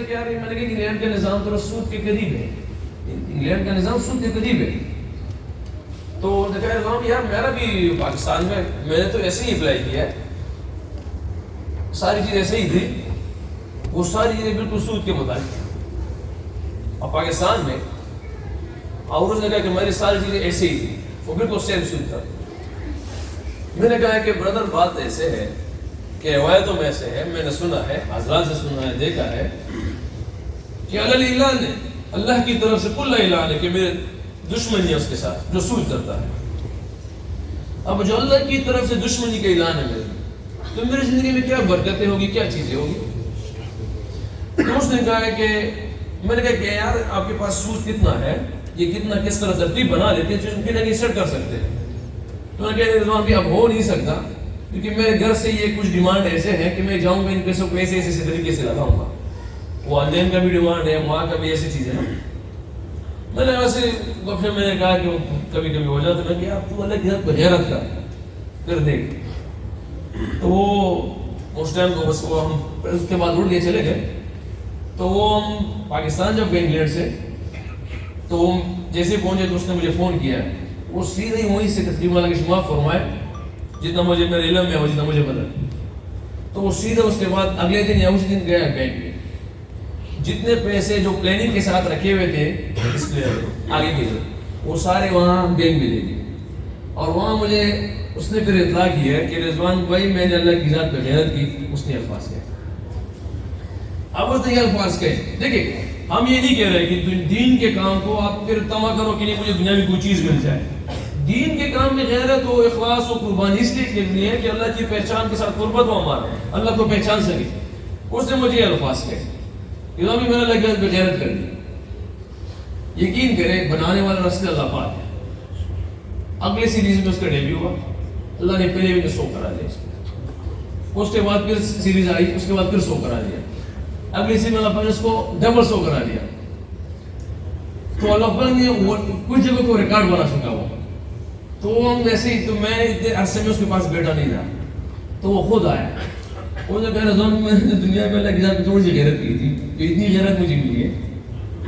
کیا رہی؟ میں نے کہا انگلینڈ کا نظام تو سود کے قریب ہے، انگلینڈ کا نظام سود کے قریب ہے. تو کہا نظام یار میرا بھی پاکستان میں نے تو ایسے ہی اپلائی کیا ہے، ساری چیز ایسے ہی تھی، وہ ساری چیزیں بالکل سود کے مطابق. اور پاکستان میں اور اس نے کہا کہ میری ساری چیزیں ایسے ہی تھی، وہ بالکل سیم سود تھا. میں نے کہا کہ بردر بات ایسے ہے کہ روایتوں میں سے ہے، میں نے سنا ہے، حضرات سے سنا ہے، دیکھا ہے کہ اعلان ہے اللہ کی طرف سے کل اعلان ہے کہ میرے دشمنی ہے اس کے ساتھ جو سود کرتا ہے. اب جو اللہ کی طرف سے دشمنی کا اعلان ہے میرے، تو میری زندگی میں کیا برکتیں ہوگی، کیا چیزیں ہوگی؟ تو اس نے کہا کہ میں نے کہا کہ یار آپ کے پاس سود کتنا ہے، یہ کتنا کس طرح ترتیب بنا لیتے ہیں جو کہ سیٹ کر سکتے ہیں. تو میں نے کہا نظام بھی اب ہو نہیں سکتا کیونکہ میرے گھر سے یہ کچھ ڈیمانڈ ایسے ہیں کہ میں جاؤں گا ان پیسوں کو ایسے ایسے طریقے سے لگاؤں گا. والدین کا بھی ڈیمانڈ ہے، ماں کا بھی، ایسی چیزیں نا. میں نے ویسے پھر میں نے کہا کہ کبھی کبھی ہو جاتا ہے کہ آپ تو اللہ کی ذات کو غیرت کا کر دیکھ. تو وہ اس ٹائم کو بس وہ ہم اس کے بعد اڑ لیے چلے گئے. تو وہ ہم پاکستان جب گئے انگلینڈ سے تو جیسے پہنچے تو اس نے مجھے فون کیا، وہ سیدھے ہی وہیں سے تقریباً کہ شما فرمائے جتنا مجھے میرے علم میں ہو، جتنا مجھے پتا. تو وہ سیدھا اس کے بعد اگلے دن یا اس دن گیا بینک میں، جتنے پیسے جو پلاننگ کے ساتھ رکھے ہوئے تھے ڈسپلے آگے کے لیے وہ سارے وہاں بینک میں دے دیے. اور وہاں مجھے اس نے پھر اطلاع کی ہے کہ رضوان بھائی میں نے اللہ کی ذات پہ غیرت کی. اس نے الفاظ کہے، اب اس نے یہ الفاظ کہے. دیکھیں ہم یہ نہیں کہہ رہے کہ دین کے کام کو آپ پھر تما کرو کہ نہیں مجھے دنیا میں کوئی چیز مل جائے. دین کے کام میں غیرت و اخلاص و قربانی اس لیے کرنی ہے کہ اللہ کی پہچان کے ساتھ قربت ہو ہمارا، اللہ کو پہچان سکے. اس نے مجھے یہ الفاظ کہے کہ میں نے اللہ کی غیرت کر دی. یقین کرے بنانے والا رسول اللہ پاک ہے. اگلے سیریز میں اس کا ڈیبیو ہوا، اللہ نے پہلے بھی 100 کرا دیا. اس کے بعد پھر سیریز آئی، اس کے بعد پھر 100 کرا دیا. اگلی سیریز میں اللہ پاک نے اس کو ڈبل 100 کرا دیا. تو اللہ پاک نے کچھ جگہ کو ریکارڈ بنا چکا ہوا. تو ہم ویسے ہی، تو میں اتنے عرصے میں اس کے پاس بیٹا نہیں رہا. تو وہ خود آیا، وہ نے کہا رضوان میں نے دنیا میں اللہ کی ذات پہ تھوڑی سی غیرت کی تھی، تو اتنی غیرت مجھے ملی ہے،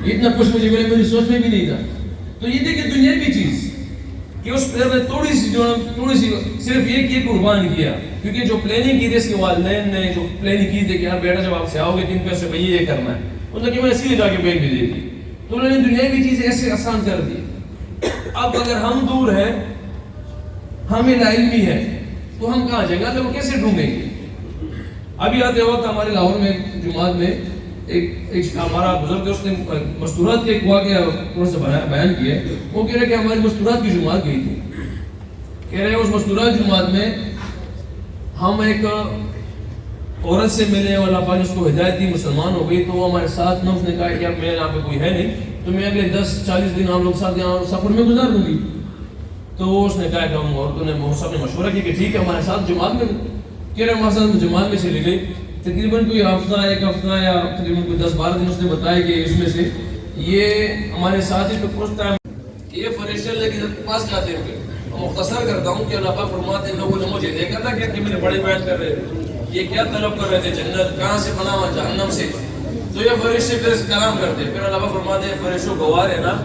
اتنا کچھ مجھے ملے میری سوچ میں بھی نہیں تھا. تو یہ دیکھیں دنیا کی چیز کہ اس پلیر نے تھوڑی سی صرف یہ کہ قربان کیا، کیونکہ جو پلاننگ کی تھی اس کے والدین نے جو پلاننگ کی تھی کہ یار بیٹا جب آپ سے آؤ گے 3 پیسے بھائی یہ کرنا ہے، انہوں نے کہ میں اسی لیے جا کے بینک میں دے دی. تو انہوں نے دنیا کی چیزیں ایسے آسان کر دی. اب اگر ہم دور ہیں، ہمیں علم بھی ہے، تو ہم کہاں جائیں گے؟ وہ کیسے ڈھونڈیں گے؟ ابھی آتے وقت ہمارے لاہور میں جماعت میں ایک ہمارا بزرگ اس نے مستورات کے ایک واقعہ تھوڑا سا بیان کیا. وہ کہہ رہے کہ ہماری مستورات کی جماعت گئی تھی. کہہ رہے اس مستورات جماعت میں ہم ایک عورت سے ملے اور اللہ پاک نے اس کو ہدایت دی، مسلمان ہو گئی. تو وہ ہمارے ساتھ اس نے کہا کہ اب میرے یہاں پہ کوئی ہے نہیں، تو میں اگلے 10-40 دن ہم لوگ ساتھ یہاں سفر میں گزار دوں گی. تو اس نے کہا کہ ہم عورتوں نے سب نے مشورہ کیا کہ ٹھیک ہے ہمارے ساتھ جماعت میں. کہہ رہے ہمارے ساتھ جماعت میں چلی گئی. تقریباً کوئی ہفتہ 1 ہفتہ یا تقریباً کوئی 10-12 دن اس نے بتایا کہ اس میں سے یہ ہمارے ساتھی پہ پوچھتا ہے یہ فرشتے اللہ کے پاس جاتے ہیں. مختصر کرتا ہوں کہ اللہ پاک فرماتے ہیں لوگوں نے مجھے دیکھا تھا کہ میرے بڑے بیان کر رہے تھے، یہ کیا طلب کر رہے تھے، جنت کہاں سے بنا ہوا، جہنم سے. تو یہ فرشتے پھر کلام کرتے ہیں. پھر اللہ پاک فرماتے ہیں فرشتوں گوار ہے نا،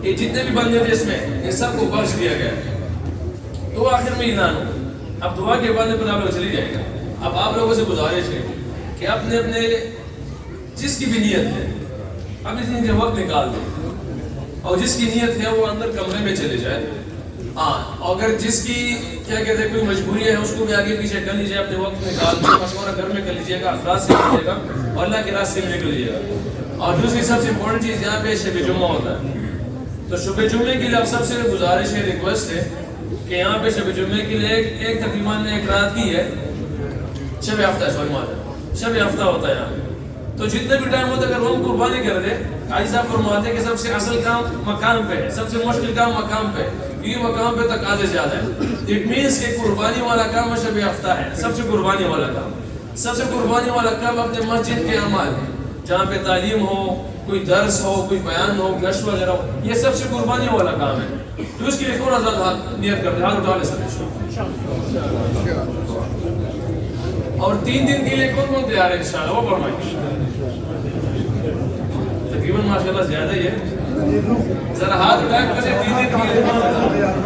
یہ جتنے بھی بندے تھے اس میں یہ سب کو بخش دیا گیا. تو آخر میں ایمان ہو. اب دعا کے بعد پھر آپ لوگ چلی جائے گا. اب آپ لوگوں سے گزارش ہے کہ اپنے جس کی بھی نیت ہے اب اس نے وقت نکال دیں، اور جس کی نیت ہے وہ اندر کمرے میں چلے جائے. ہاں اگر جس کی کیا کہتے ہیں کوئی مجبوری ہے اس کو بھی آگے پیچھے کر لیجیے، اپنے وقت نکال کے مشورہ گھر میں کر لیجیے گا، افراد سے کر لیجیے گا اور اللہ کے راستے میں نکل لیجیے گا. اور دوسری سب سے امپورٹنٹ چیز یہاں پہ شب جمعہ ہوتا ہے. تو شب جمعے کے لیے اب سب سے گزارش ہے، ریکویسٹ ہے کہ یہاں پہ شب جمعے کے لیے ایک تقریباً 1 رات کی ہے، شب ہفتہ شب ہفتہ ہوتا ہے یہاں پہ. تو جتنے بھی ٹائم ہوتا ہے اگر ہم قربانی کر دیں، حاجی صاحب فرماتے ہیں کہ سب سے اصل کام مقام پہ ہے، سب سے مشکل کام مقام پہ، یہ مقام پہ تقاضے زیادہ ہے. اٹ مینس کہ قربانی والا کام شب ہفتہ ہے، سب سے قربانی والا کام. سب سے قربانی والا کام اپنے مسجد کے اعمال ہے، جہاں پہ تعلیم ہو، کوئی درس ہو، کوئی بیان ہو، گشت وغیرہ ہو، یہ سب سے قربانی والا کام ہے. تو اس کے لیے تھوڑا زیادہ نیت کرتے ہیں، ہاتھ اٹھا لے سب. اور 3 دن کے لیے کون کون تیار ہے انشاءاللہ وہ فرمائیں. ماشاء اللہ زیادہ ہی ہے. ذرا ہاتھ اٹھا کر دیدی